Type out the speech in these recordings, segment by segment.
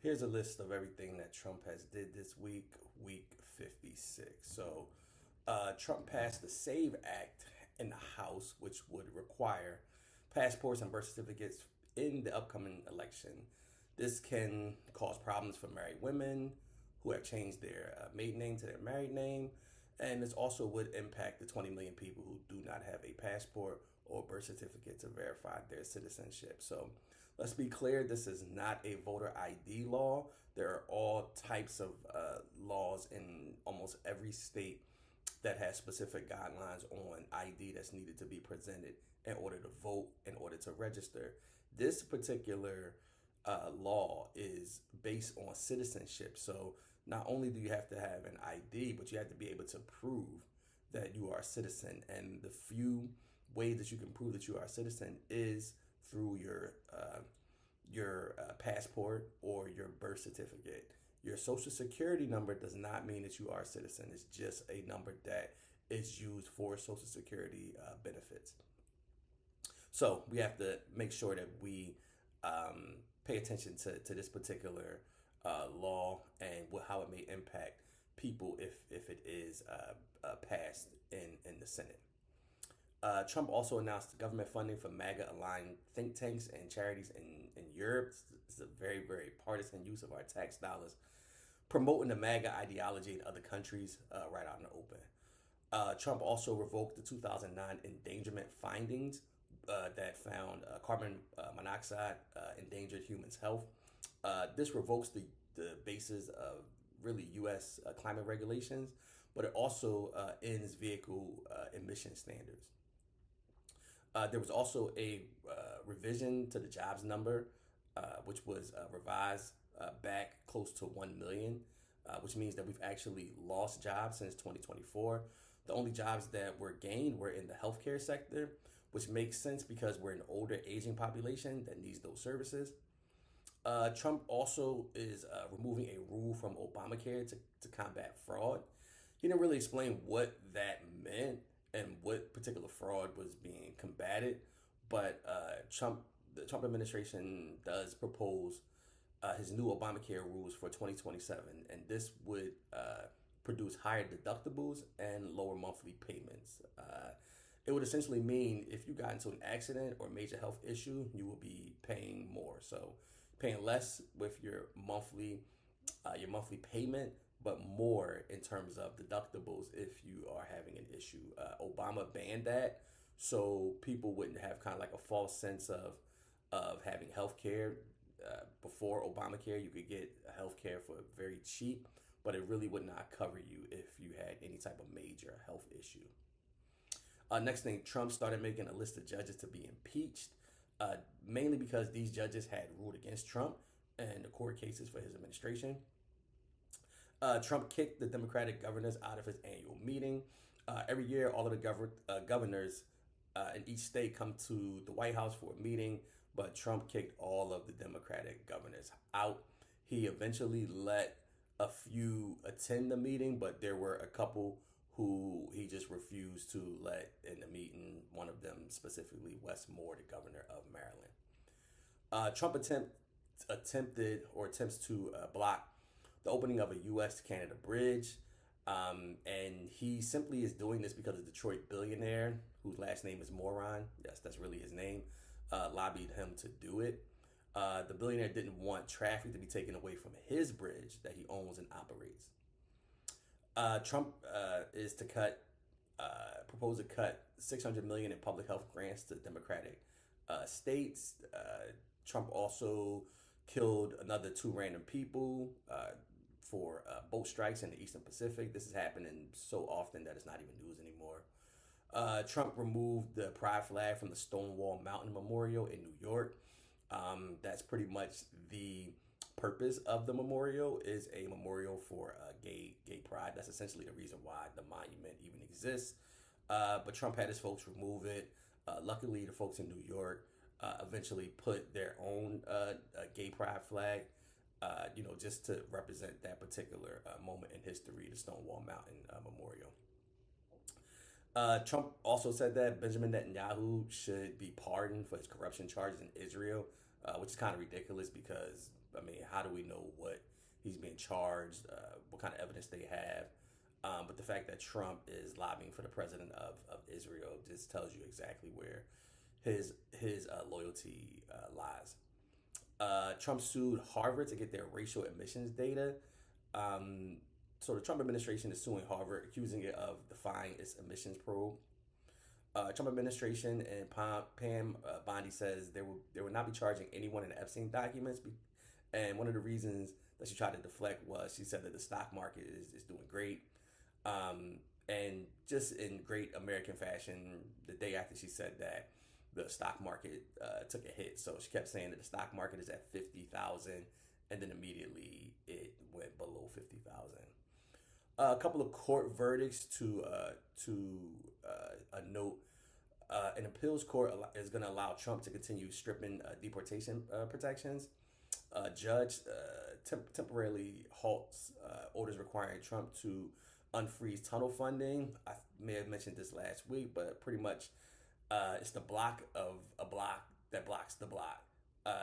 Here's a list of everything that Trump has did this week, week 56. Trump passed the SAVE Act in the House, which would require passports and birth certificates in the upcoming election. This can cause problems for married women who have changed their maiden name to their married name. And this also would impact the 20 million people who do not have a passport or birth certificate to verify their citizenship. So let's be clear, this is not a voter ID law. There are all types of laws in almost every state that has specific guidelines on ID that's needed to be presented in order to vote, in order to register. This particular law is based on citizenship. So not only do you have to have an ID, but you have to be able to prove that you are a citizen. And the few ways that you can prove that you are a citizen is through your passport or your birth certificate. Your social security number does not mean that you are a citizen. It's just a number that is used for social security benefits. So we have to make sure that we pay attention to this particular law and how it may impact people if it is passed in the Senate. Trump also announced government funding for MAGA-aligned think tanks and charities in Europe. It's a very, very partisan use of our tax dollars, promoting the MAGA ideology in other countries right out in the open. Trump also revoked the 2009 endangerment findings that found carbon monoxide endangered humans' health. This revokes the basis of really U.S. Climate regulations, but it also ends vehicle emission standards. There was also a revision to the jobs number, which was revised back close to 1 million, which means that we've actually lost jobs since 2024. The only jobs that were gained were in the healthcare sector, which makes sense because we're an older aging population that needs those services. Trump also is removing a rule from Obamacare to combat fraud. He didn't really explain what that meant and what particular fraud was being combated, but the Trump administration does propose his new Obamacare rules for 2027, and this would produce higher deductibles and lower monthly payments. It would essentially mean if you got into an accident or major health issue, you will be paying more. So paying less with your monthly payment, but more in terms of deductibles if you are having an issue. Obama banned that, so people wouldn't have kind of like a false sense of having health care. Before Obamacare, you could get health care for very cheap, but it really would not cover you if you had any type of major health issue. Next thing, Trump started making a list of judges to be impeached, mainly because these judges had ruled against Trump in the court cases for his administration. Trump kicked the Democratic governors out of his annual meeting. Every year, all of the governors in each state come to the White House for a meeting, but Trump kicked all of the Democratic governors out. He eventually let a few attend the meeting, but there were a couple who he just refused to let in the meeting. One of them specifically, Wes Moore, the governor of Maryland. Trump attempts to block the opening of a U.S.-Canada bridge. And he simply is doing this because a Detroit billionaire, whose last name is Moron, yes, that's really his name, lobbied him to do it. The billionaire didn't want traffic to be taken away from his bridge that he owns and operates. Trump is to propose to cut $600 million in public health grants to Democratic states. Trump also killed another two random people for boat strikes in the Eastern Pacific. This is happening so often that it's not even news anymore. Trump removed the pride flag from the Stonewall Mountain Memorial in New York. That's pretty much the purpose of the memorial, is a memorial for gay pride. That's essentially the reason why the monument even exists. But Trump had his folks remove it. Luckily, the folks in New York eventually put their own gay pride flag, just to represent that particular moment in history, the Stonewall Mountain Memorial. Trump also said that Benjamin Netanyahu should be pardoned for his corruption charges in Israel, which is kind of ridiculous because, I mean, How do we know what he's being charged? What kind of evidence they have? But the fact that Trump is lobbying for the president of Israel just tells you exactly where his loyalty lies. Trump sued Harvard to get their racial admissions data. Um, so the Trump administration is suing Harvard, accusing it of defying its admissions probe. Trump administration and Pam Bondi says they will not be charging anyone in the Epstein documents. And one of the reasons that she tried to deflect was she said that the stock market is doing great. And just in great American fashion, the day after she said that, the stock market took a hit. So she kept saying that the stock market is at 50,000, and then immediately it went below 50,000. A couple of court verdicts to note. An appeals court is going to allow Trump to continue stripping deportation protections. A judge temporarily halts orders requiring Trump to unfreeze tunnel funding. I may have mentioned this last week, but pretty much it's the block of a block that blocks the block.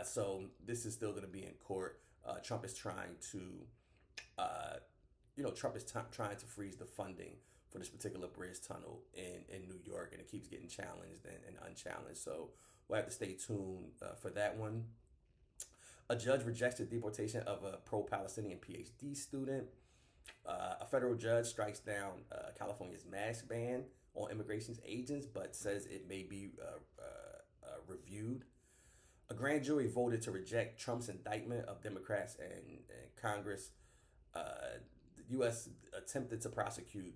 So this is still going to be in court. Trump is trying to, trying to freeze the funding for this particular bridge tunnel in New York, and it keeps getting challenged and unchallenged. So we'll have to stay tuned for that one. A judge rejects the deportation of a pro-Palestinian PhD student. A federal judge strikes down California's mask ban on immigration agents, but says it may be reviewed. A grand jury voted to reject Trump's indictment of Democrats and Congress. The U.S. attempted to prosecute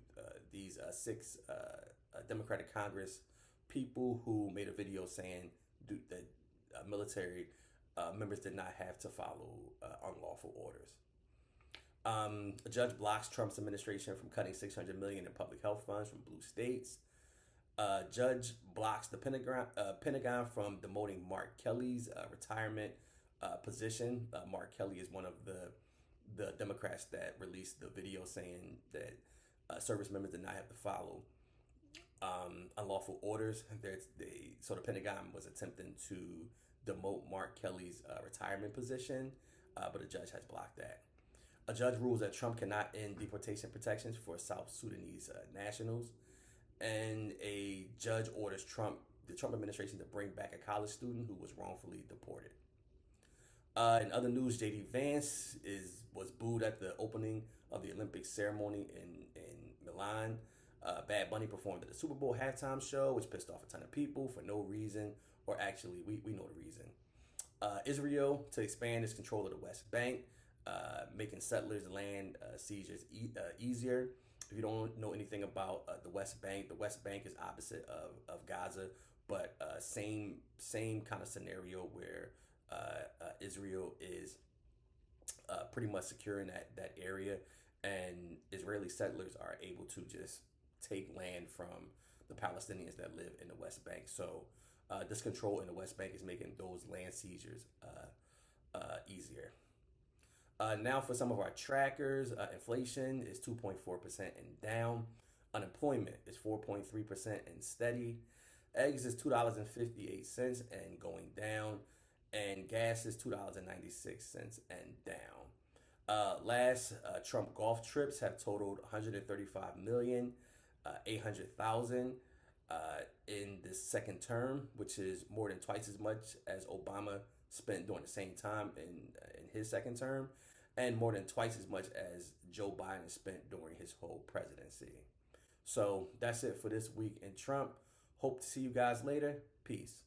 these six Democratic Congress people who made a video saying that military members did not have to follow unlawful orders. A judge blocks Trump's administration from cutting $600 million in public health funds from blue states. Judge blocks the Pentagon from demoting Mark Kelly's retirement position. Mark Kelly is one of the Democrats that released the video saying that service members did not have to follow unlawful orders. So the Pentagon was attempting to demote Mark Kelly's retirement position, but a judge has blocked that. A judge rules that Trump cannot end deportation protections for South Sudanese nationals, and a judge orders the Trump administration to bring back a college student who was wrongfully deported. In other news, J.D. Vance was booed at the opening of the Olympic ceremony in Milan. Bad Bunny performed at the Super Bowl halftime show, which pissed off a ton of people for no reason, or actually, we know the reason. Israel to expand its control of the West Bank, making settlers' land seizures easier. If you don't know anything about the West Bank is opposite of Gaza, but same kind of scenario where Israel is pretty much securing that area, and Israeli settlers are able to just take land from the Palestinians that live in the West Bank. So this control in the West Bank is making those land seizures easier. Now for some of our trackers, inflation is 2.4% and down. Unemployment is 4.3% and steady. Eggs is $2.58 and going down. And gas is $2.96 and down. Trump golf trips have totaled 135,800,000 in this second term, which is more than twice as much as Obama spent during the same time in his second term, and more than twice as much as Joe Biden spent during his whole presidency. So that's it for this week in Trump. Hope to see you guys later. Peace.